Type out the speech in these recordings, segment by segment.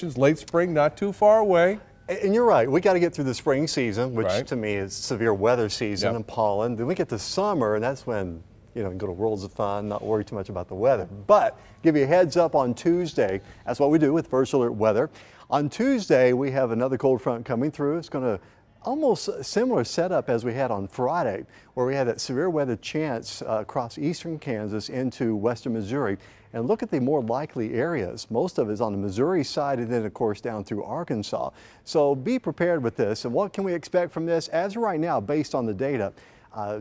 Late spring, not too far away. And you're right, we got to get through the spring season, which Right. to me is severe weather season Yep. and pollen. Then we get to summer, and that's when, you can go to Worlds of Fun, not worry too much about the weather. But give you a heads up on Tuesday. That's what we do with First Alert Weather. On Tuesday, we have another cold front coming through. It's going to almost similar setup as we had on Friday, where we had that severe weather chance across eastern Kansas into western Missouri. And look at the more likely areas. Most of it is on the Missouri side and then, of course, down through Arkansas. So be prepared with this. And what can we expect from this? As of right now, based on the data,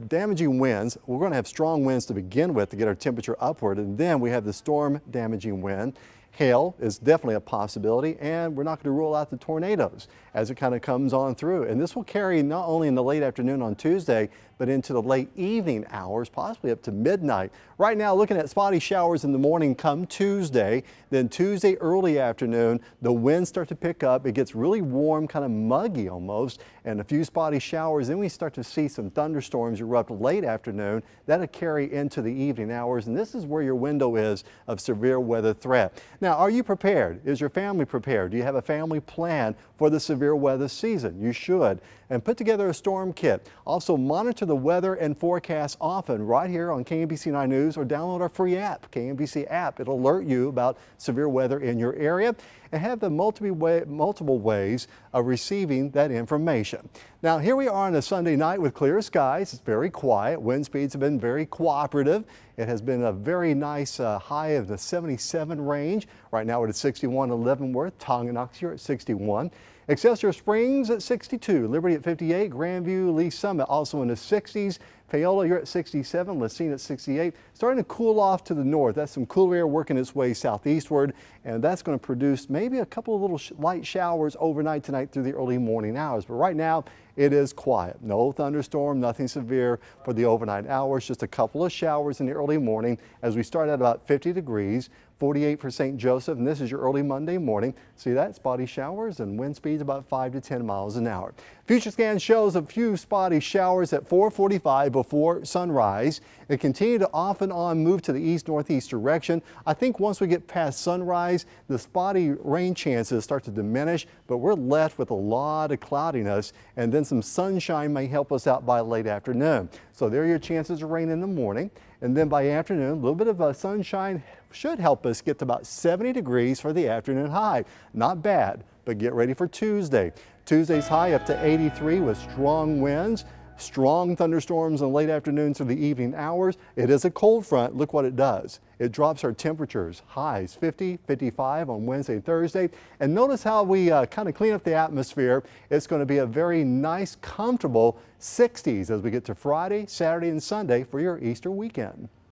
damaging winds. We're going to have strong winds to begin with to get our temperature upward. And then we have the storm damaging wind. Hail is definitely a possibility, and we're not going to rule out the tornadoes as it kind of comes on through. And this will carry not only in the late afternoon on Tuesday, but into the late evening hours, possibly up to midnight. Right now, looking at spotty showers in the morning come Tuesday. Then Tuesday early afternoon, the winds start to pick up. It gets really warm, kind of muggy almost, and a few spotty showers. Then we start to see some thunderstorms erupt late afternoon. That'll carry into the evening hours, and this is where your window is of severe weather threat. Now, are you prepared? Is your family prepared? Do you have a family plan for the severe weather season? You should. And put together a storm kit. Also monitor the weather and forecast often right here on KMBC 9 News, or download our free app, KMBC app. It'll alert you about severe weather in your area and have the multiple ways of receiving that information. Now, here we are on a Sunday night with clear skies. It's very quiet. Wind speeds have been very cooperative. It has been a very nice high of the 77 range. Right now we're at 61 in Leavenworth, Tonganoxie at 61. Excelsior Springs at 62, Liberty at 58, Grandview, Lee Summit also in the 60s. Paola, you're at 67, Lacine at 68. Starting to cool off to the north. That's some cooler air working its way southeastward, and that's going to produce maybe a couple of little light showers overnight tonight through the early morning hours. But right now, it is quiet. No thunderstorm, nothing severe for the overnight hours, just a couple of showers in the early morning as we start at about 50 degrees, 48 for St. Joseph, and this is your early Monday morning. See that? Spotty showers and wind speeds about 5 to 10 miles an hour. Future scan shows a few spotty showers at 4:45 before sunrise. It continue to off and on move to the east-northeast direction. I think once we get past sunrise, the spotty rain chances start to diminish, but we're left with a lot of cloudiness, and then some sunshine may help us out by late afternoon. So there are your chances of rain in the morning, and then by afternoon, a little bit of sunshine should help us get to about 70 degrees for the afternoon high. Not bad, but get ready for Tuesday. Tuesday's high up to 83 with strong winds, strong thunderstorms in late afternoon through the evening hours. It is a cold front. Look what it does. It drops our temperatures, highs 50, 55 on Wednesday and Thursday. And notice how we kind of clean up the atmosphere. It's going to be a very nice, comfortable 60s as we get to Friday, Saturday, and Sunday for your Easter weekend.